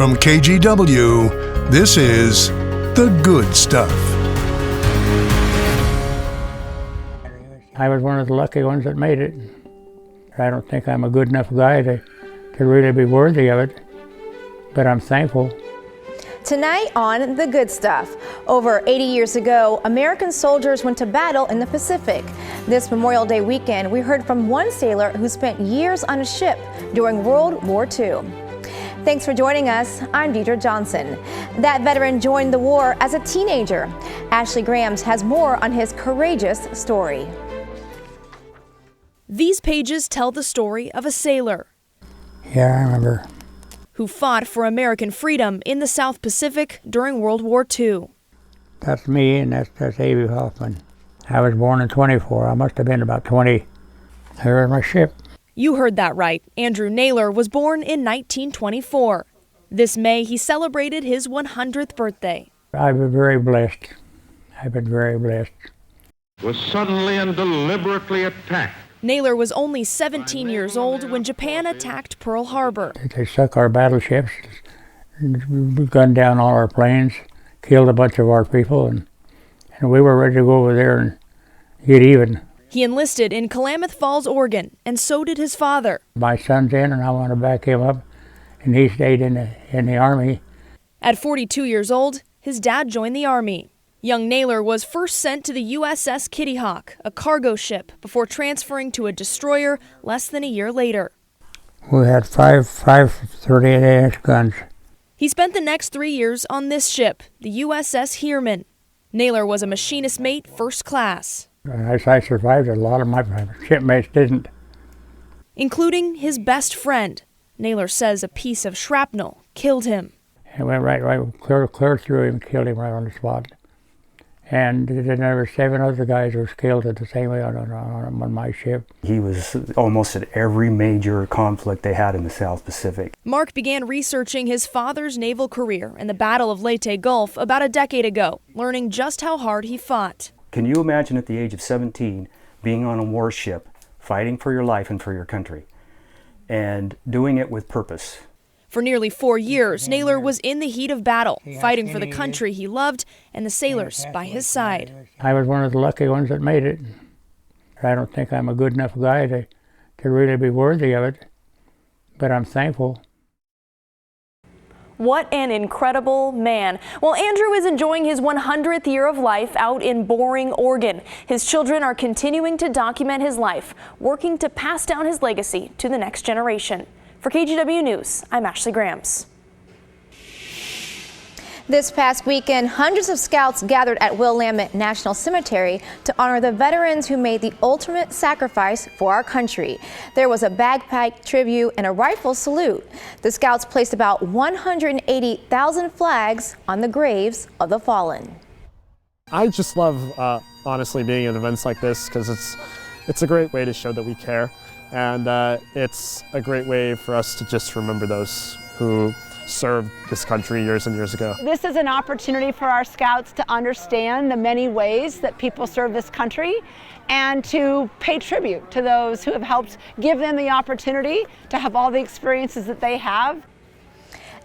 From KGW, this is The Good Stuff. I was one of the lucky ones that made it. I don't think I'm a good enough guy to really be worthy of it, but I'm thankful. Tonight on The Good Stuff, over 80 years ago, American soldiers went to battle in the Pacific. This Memorial Day weekend, we heard from one sailor who spent years on a ship during World War II. Thanks for joining us. I'm Deidre Johnson. That veteran joined the war as a teenager. Ashley Grams has more on his courageous story. These pages tell the story of a sailor. Yeah, I remember. Who fought for American freedom in the South Pacific during World War II. That's me, and that's Avy Hoffman. I was born in 24. I must have been about 20. Here is my ship. You heard that right. Andrew Naylor was born in 1924. This May, he celebrated his 100th birthday. I've been very blessed. I've been very blessed. Was suddenly and deliberately attacked. Naylor was only 17 years old when Japan attacked Pearl Harbor. They sunk our battleships, gunned down all our planes, killed a bunch of our people, and we were ready to go over there and get even. He enlisted in Klamath Falls, Oregon, and so did his father. My son's in, and I want to back him up, and he stayed in the Army. At 42 years old, his dad joined the Army. Young Naylor was first sent to the USS Kitty Hawk, a cargo ship, before transferring to a destroyer less than a year later. We had five 38-inch guns. He spent the next 3 years on this ship, the USS Heermann. Naylor was a machinist mate first class. I survived it. A lot of my shipmates didn't. Including his best friend. Naylor says a piece of shrapnel killed him. It went right clear through him, killed him right on the spot. And there were 7 other guys who were killed at the same way on my ship. He was almost at every major conflict they had in the South Pacific. Mark began researching his father's naval career in the Battle of Leyte Gulf about a decade ago, learning just how hard he fought. Can you imagine at the age of 17 being on a warship, fighting for your life and for your country, and doing it with purpose? For nearly 4 years, Naylor was in the heat of battle, fighting for the country he loved and the sailors by his side. I was one of the lucky ones that made it. I don't think I'm a good enough guy to really be worthy of it, but I'm thankful. What an incredible man. Well, Andrew is enjoying his 100th year of life out in Boring, Oregon. His children are continuing to document his life, working to pass down his legacy to the next generation. For KGW News, I'm Ashley Grams. This past weekend, hundreds of scouts gathered at Willamette National Cemetery to honor the veterans who made the ultimate sacrifice for our country. There was a bagpipe tribute and a rifle salute. The scouts placed about 180,000 flags on the graves of the fallen. I just love, honestly, being at events like this because it's a great way to show that we care. And it's a great way for us to just remember those who served this country years and years ago. This is an opportunity for our scouts to understand the many ways that people serve this country and to pay tribute to those who have helped give them the opportunity to have all the experiences that they have.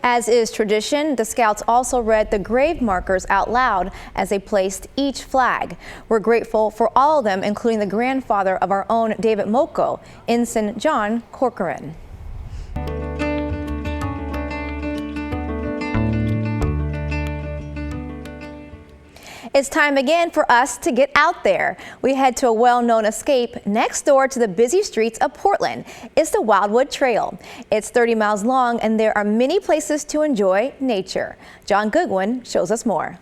As is tradition, the scouts also read the grave markers out loud as they placed each flag. We're grateful for all of them, including the grandfather of our own David Moko, Ensign John Corcoran. It's time again for us to get out there. We head to a well-known escape next door to the busy streets of Portland. It's the Wildwood Trail. It's 30 miles long and there are many places to enjoy nature. John Goodwin shows us more.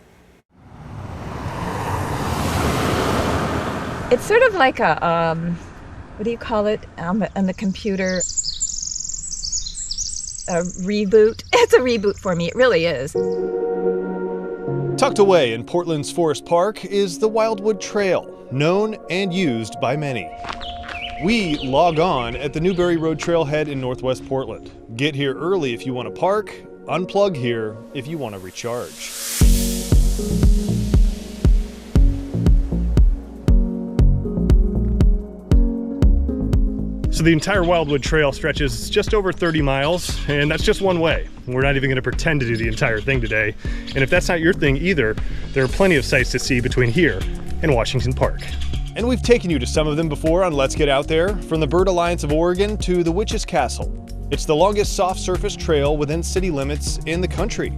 It's sort of like a, what do you call it on the computer? A reboot. It's a reboot for me, it really is. Tucked away in Portland's Forest Park is the Wildwood Trail, known and used by many. We log on at the Newberry Road Trailhead in Northwest Portland. Get here early if you want to park, unplug here if you want to recharge. So So the entire Wildwood Trail stretches just over 30 miles, and that's just one way. We're not even going to pretend to do the entire thing today. And if that's not your thing either, there are plenty of sights to see between here and Washington Park. And we've taken you to some of them before on Let's Get Out There, from the Bird Alliance of Oregon to the Witch's Castle. It's the longest soft surface trail within city limits in the country.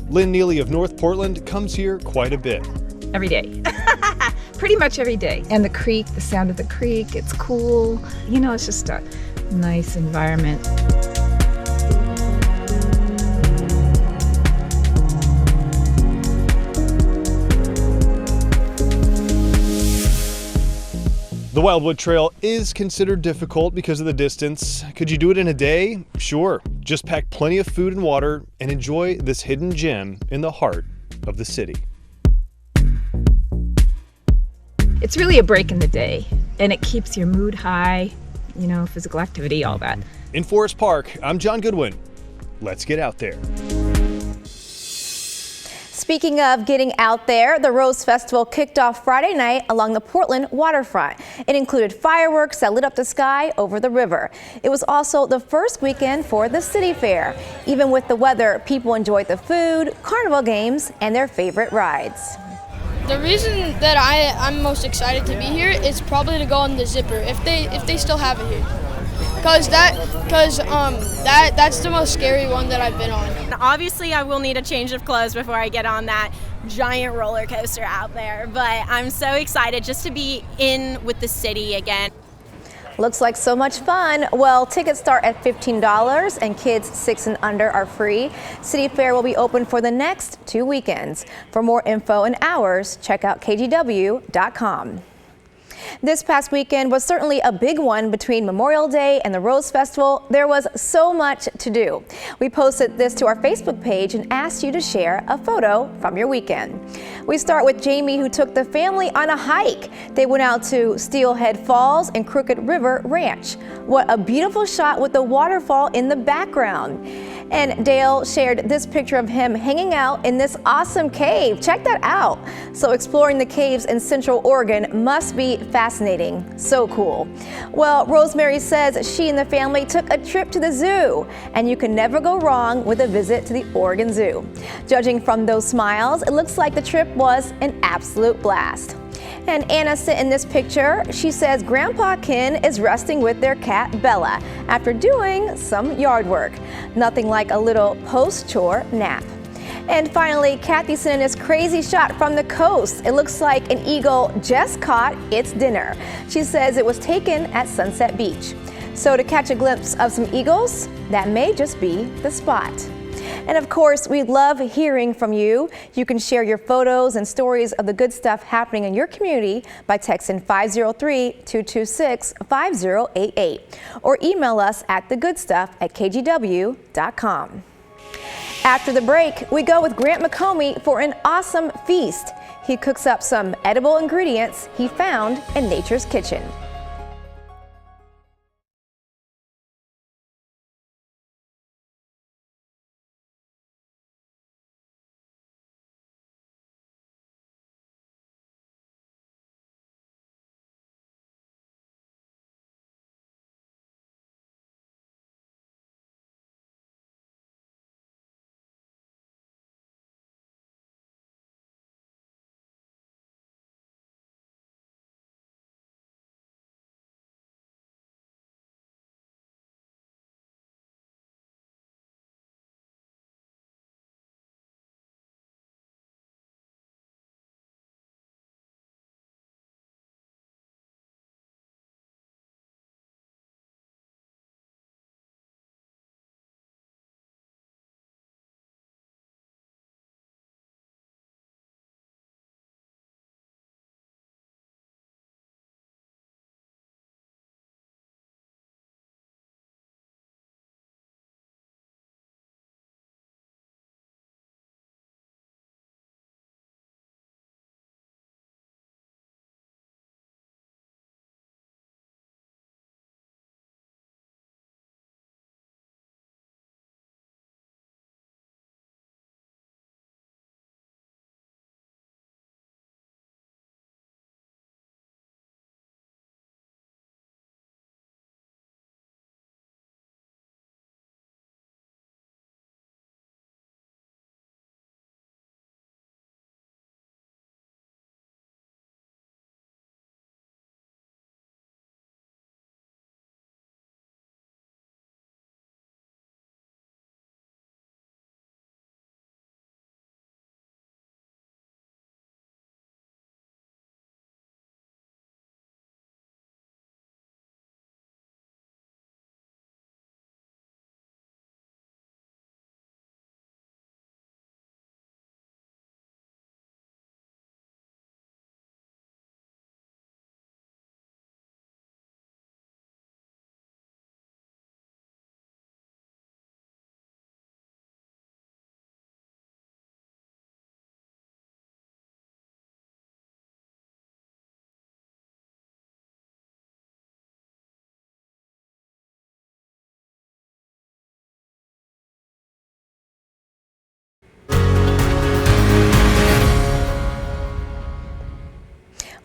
Lynn Neely of North Portland comes here quite a bit. Every day. Pretty much every day. And the creek, the sound of the creek, it's cool. You know, it's just a nice environment. The Wildwood Trail is considered difficult because of the distance. Could you do it in a day? Sure. Just pack plenty of food and water and enjoy this hidden gem in the heart of the city. It's really a break in the day, and it keeps your mood high, you know, physical activity, all that. In Forest Park, I'm John Goodwin. Let's get out there. Speaking of getting out there, the Rose Festival kicked off Friday night along the Portland waterfront. It included fireworks that lit up the sky over the river. It was also the first weekend for the City Fair. Even with the weather, people enjoyed the food, carnival games, and their favorite rides. The reason that I'm most excited to be here is probably to go on the zipper if they still have it here. That's the most scary one that I've been on. Obviously, I will need a change of clothes before I get on that giant roller coaster out there, but I'm so excited just to be in with the city again. Looks like so much fun. Well, tickets start at $15 and kids 6 and under are free. City Fair will be open for the next 2 weekends. For more info and hours, check out kgw.com. This past weekend was certainly a big one. Between Memorial Day and the Rose Festival, there was so much to do. We posted this to our Facebook page and asked you to share a photo from your weekend. We start with Jamie, who took the family on a hike. They went out to Steelhead Falls and Crooked River Ranch. What a beautiful shot with the waterfall in the background. And Dale shared this picture of him hanging out in this awesome cave. Check that out. So exploring the caves in Central Oregon must be fascinating. So cool. Well, Rosemary says she and the family took a trip to the zoo, and you can never go wrong with a visit to the Oregon Zoo. Judging from those smiles, it looks like the trip was an absolute blast. And Anna sent in this picture. She says Grandpa Ken is resting with their cat Bella after doing some yard work. Nothing like a little post-chore nap. And finally, Kathy sent in this crazy shot from the coast. It looks like an eagle just caught its dinner. She says it was taken at Sunset Beach. So to catch a glimpse of some eagles, that may just be the spot. And of course, we love hearing from you. You can share your photos and stories of the good stuff happening in your community by texting 503-226-5088 or email us at thegoodstuff@kgw.com. After the break, we go with Grant McComey for an awesome feast. He cooks up some edible ingredients he found in nature's kitchen.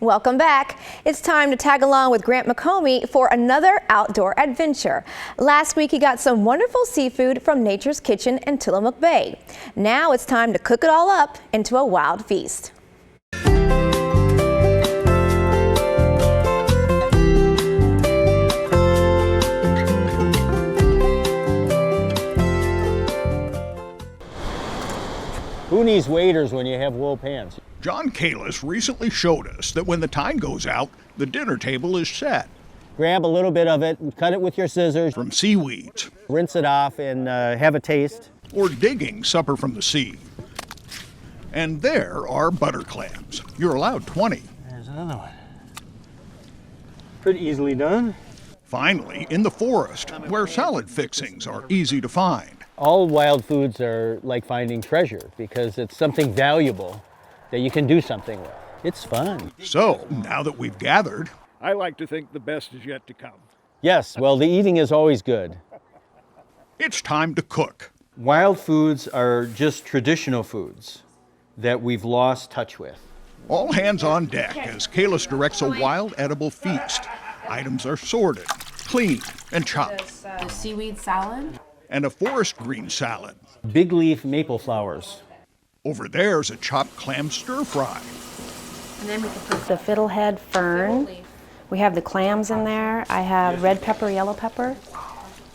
Welcome back. It's time to tag along with Grant McComey for another outdoor adventure. Last week he got some wonderful seafood from Nature's Kitchen in Tillamook Bay. Now it's time to cook it all up into a wild feast. Who needs waders when you have wool pants? John Kalis recently showed us that when the tide goes out, the dinner table is set. Grab a little bit of it, cut it with your scissors. From seaweeds. Rinse it off and have a taste. Or digging supper from the sea. And there are butter clams. You're allowed 20. There's another one. Pretty easily done. Finally, in the forest, where salad fixings are easy to find. All wild foods are like finding treasure because it's something valuable that you can do something with. It's fun. So, now that we've gathered, I like to think the best is yet to come. Yes, well, the eating is always good. It's time to cook. Wild foods are just traditional foods that we've lost touch with. All hands on deck as Kalis directs a wild edible feast. Items are sorted, cleaned, and chopped. The seaweed salad. And a forest green salad. Big leaf maple flowers. Over there's a chopped clam stir fry. And then we can put the fiddlehead fern. We have the clams in there. I have red pepper, yellow pepper.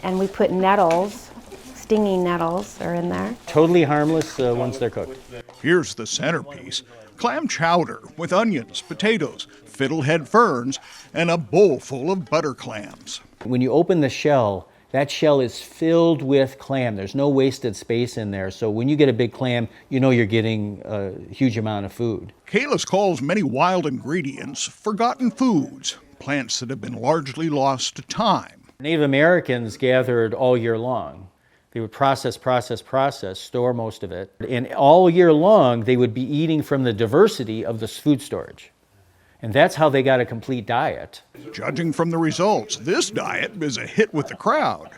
And we put nettles, stinging nettles are in there. Totally harmless once they're cooked. Here's the centerpiece. Clam chowder with onions, potatoes, fiddlehead ferns, and a bowl full of butter clams. When you open the shell, that shell is filled with clam. There's no wasted space in there. So when you get a big clam, you know you're getting a huge amount of food. Kalis calls many wild ingredients forgotten foods, plants that have been largely lost to time. Native Americans gathered all year long. They would process, store most of it. And all year long, they would be eating from the diversity of the food storage. And that's how they got a complete diet. Judging from the results, this diet is a hit with the crowd.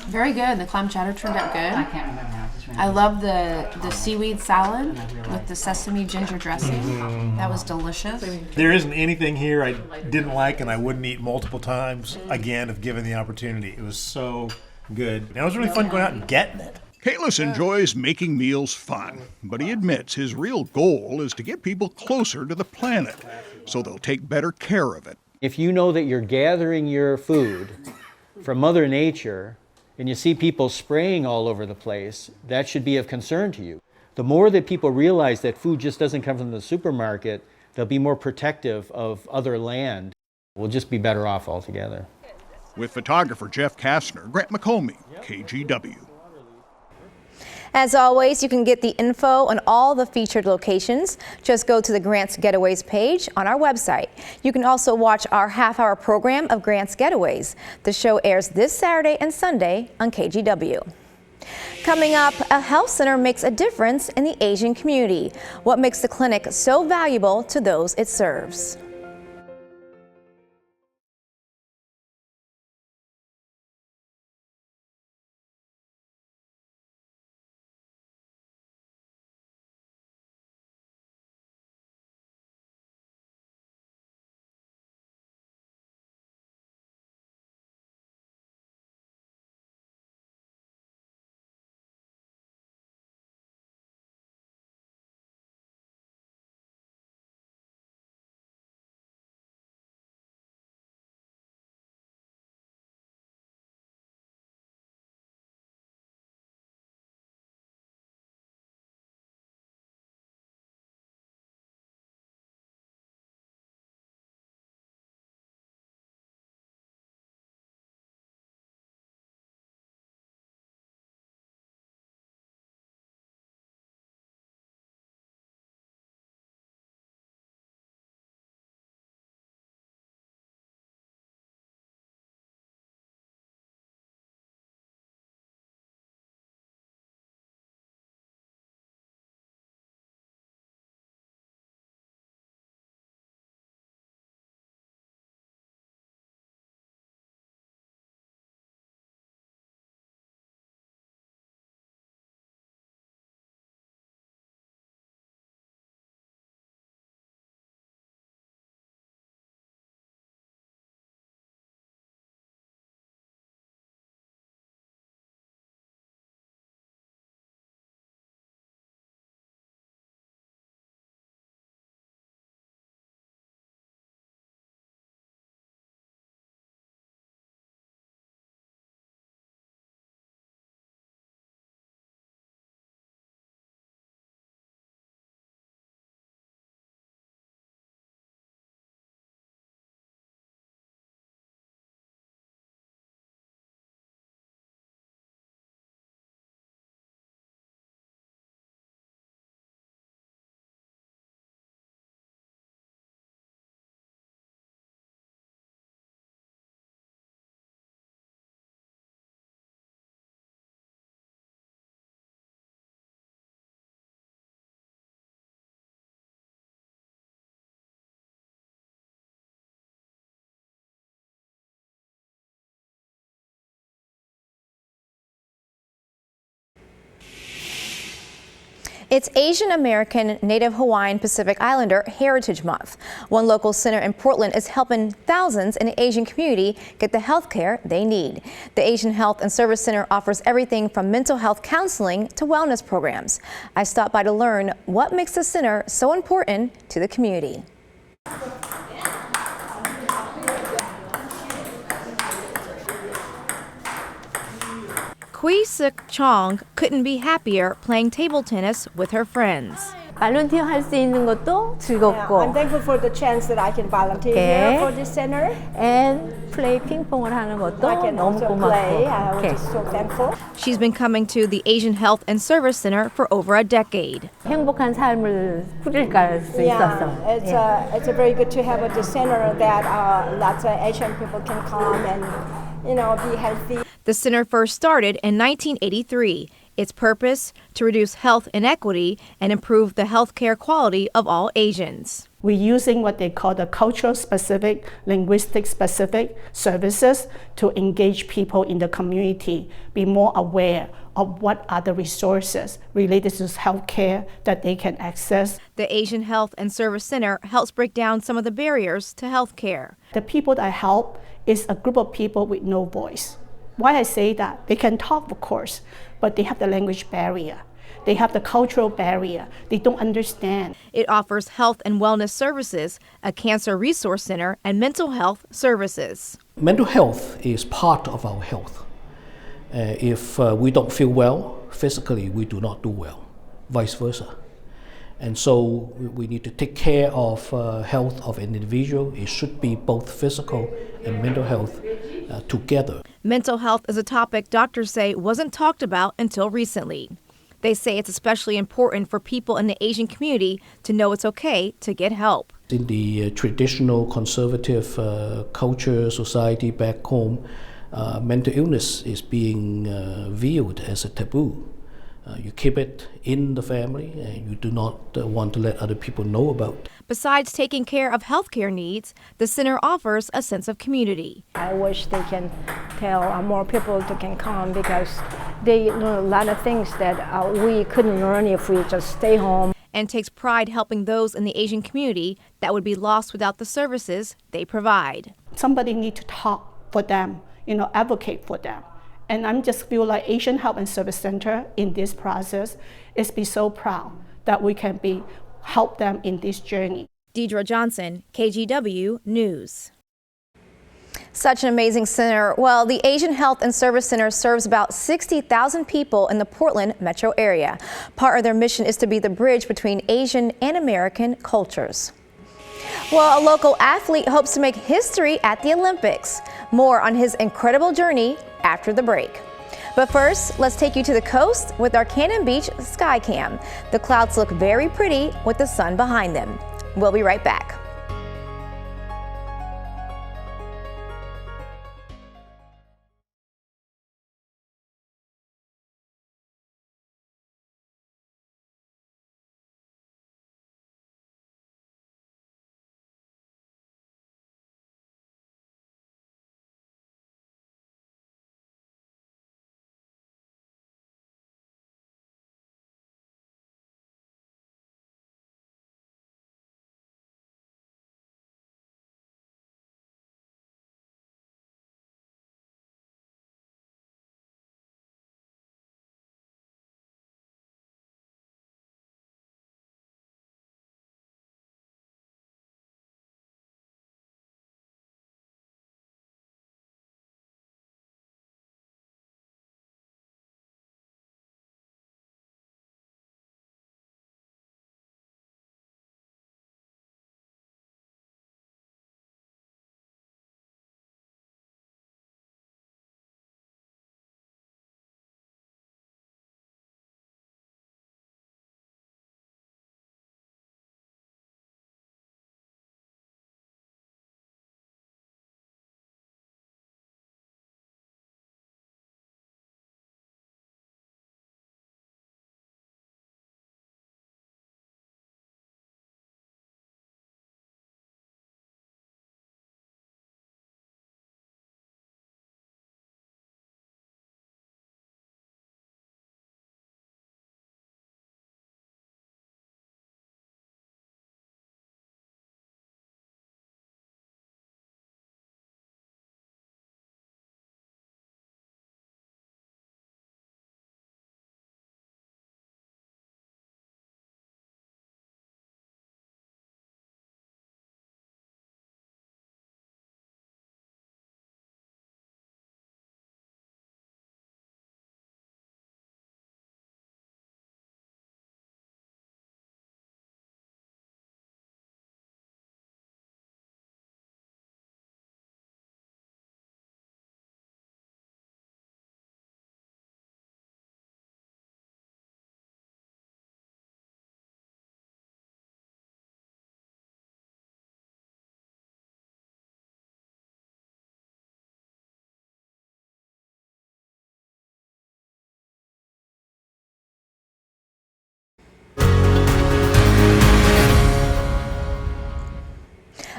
Very good. The clam chowder turned out good. I can't remember how. I love the seaweed salad with the sesame ginger dressing. That was delicious. There isn't anything here I didn't like and I wouldn't eat multiple times again if given the opportunity. It was so good. And it was really fun going out and getting it. Kalis enjoys making meals fun, but he admits his real goal is to get people closer to the planet, so they'll take better care of it. If you know that you're gathering your food from Mother Nature and you see people spraying all over the place, that should be of concern to you. The more that people realize that food just doesn't come from the supermarket, they'll be more protective of other land. We'll just be better off altogether. With photographer Jeff Kastner, Grant McComey, KGW. As always, you can get the info on all the featured locations. Just go to the Grant's Getaways page on our website. You can also watch our half-hour program of Grant's Getaways. The show airs this Saturday and Sunday on KGW. Coming up, a health center makes a difference in the Asian community. What makes the clinic so valuable to those it serves? It's Asian American, Native Hawaiian, Pacific Islander Heritage Month. One local center in Portland is helping thousands in the Asian community get the health care they need. The Asian Health and Service Center offers everything from mental health counseling to wellness programs. I stopped by to learn what makes the center so important to the community. Kui Suk Chong couldn't be happier playing table tennis with her friends. volunteer 할 수 있는 것도 즐겁고. I'm thankful for the chance that I can volunteer here for this center. And play 핑퐁을 하는 것도 I can 너무 also 고맙고. play. I'm just so thankful. She's been coming to the Asian Health and Service Center for over a decade. 행복한 삶을 꾸릴 수 있었어. It's a very good to have at the center that lots of Asian people can come and be healthy. The center first started in 1983. Its purpose, to reduce health inequity and improve the health care quality of all Asians. We're using what they call the cultural-specific, linguistic-specific services to engage people in the community, be more aware of what are the resources related to health care that they can access. The Asian Health and Service Center helps break down some of the barriers to health care. The people that I help is a group of people with no voice. Why I say that? They can talk, of course, but they have the language barrier. They have the cultural barrier. They don't understand. It offers health and wellness services, a cancer resource center, and mental health services. Mental health is part of our health. If we don't feel well physically, we do not do well, vice versa. And so we need to take care of health of an individual. It should be both physical and mental health together. Mental health is a topic doctors say wasn't talked about until recently. They say it's especially important for people in the Asian community to know it's okay to get help. In the traditional conservative culture, society back home, mental illness is being viewed as a taboo. You keep it in the family and you do not want to let other people know about it. Besides taking care of healthcare needs, the center offers a sense of community. I wish they can tell more people can come because they learn a lot of things that we couldn't learn if we just stay home. And takes pride helping those in the Asian community that would be lost without the services they provide. Somebody need to talk for them, advocate for them. And I just feel like Asian Health and Service Center in this process is be so proud that we can help them in this journey. Deidre Johnson, KGW News. Such an amazing center. Well, the Asian Health and Service Center serves about 60,000 people in the Portland metro area. Part of their mission is to be the bridge between Asian and American cultures. Well, a local athlete hopes to make history at the Olympics. More on his incredible journey after the break. But first, let's take you to the coast with our Cannon Beach Sky Cam. The clouds look very pretty with the sun behind them. We'll be right back.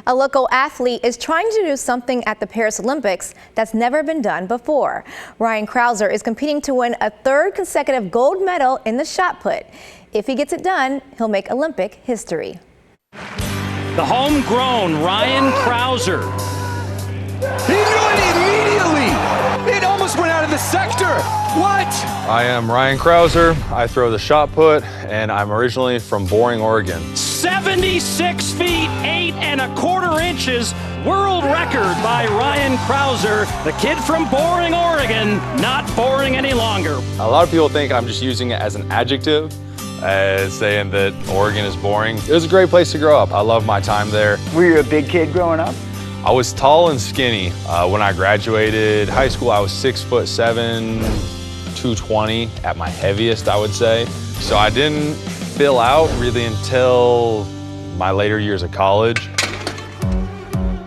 A local athlete is trying to do something at the Paris Olympics that's never been done before. Ryan Krauser is competing to win a third consecutive gold medal in the shot put. If he gets it done, he'll make Olympic history. The homegrown Ryan Krauser. He knew it immediately! It almost went out of the sector! What? I am Ryan Krauser. I throw the shot put, and I'm originally from Boring, Oregon. 76 feet, 8 1/4 inches. World record by Ryan Krauser, the kid from Boring, Oregon, not boring any longer. A lot of people think I'm just using it as an adjective, saying that Oregon is boring. It was a great place to grow up. I love my time there. Were you a big kid growing up? I was tall and skinny. When I graduated high school, I was 6'7", 220 at my heaviest, I would say. So I didn't fill out really until my later years of college.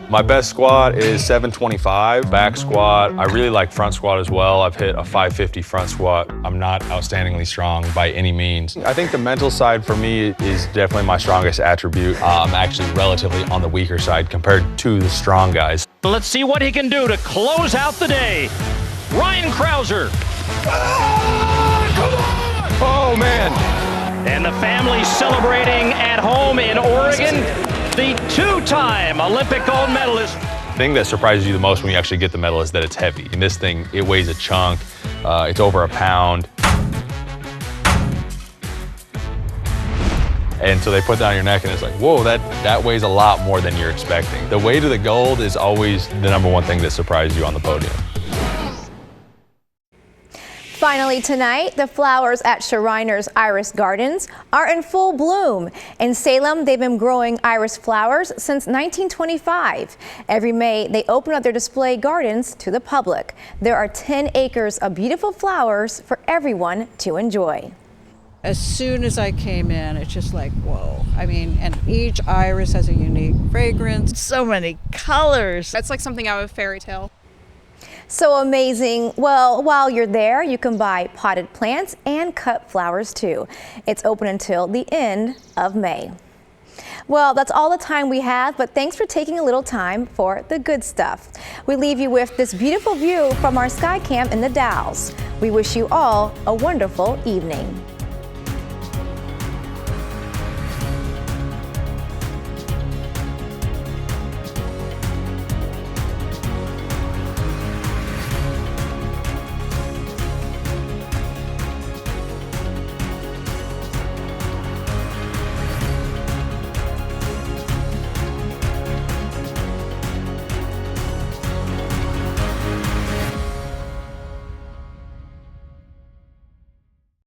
My best squat is 725, back squat. I really like front squat as well. I've hit a 550 front squat. I'm not outstandingly strong by any means. I think the mental side for me is definitely my strongest attribute. I'm actually relatively on the weaker side compared to the strong guys. Let's see what he can do to close out the day. Ryan Krauser. Oh, man. And the family celebrating at home in Oregon. The two-time Olympic gold medalist. The thing that surprises you the most when you actually get the medal is that it's heavy. And this thing, it weighs a chunk. It's over a pound. And so they put that on your neck and it's like, whoa, that weighs a lot more than you're expecting. The weight of the gold is always the #1 thing that surprises you on the podium. Finally tonight, the flowers at Shriners Iris Gardens are in full bloom. In Salem, they've been growing iris flowers since 1925. Every May, they open up their display gardens to the public. There are 10 acres of beautiful flowers for everyone to enjoy. As soon as I came in, it's just like, whoa. I mean, and each iris has a unique fragrance. So many colors. It's like something out of a fairy tale. So amazing. Well, while you're there, you can buy potted plants and cut flowers too. It's open until the end of May. Well, that's all the time we have, but thanks for taking a little time for the good stuff. We leave you with this beautiful view from our sky cam in the Dalles. We wish you all a wonderful evening.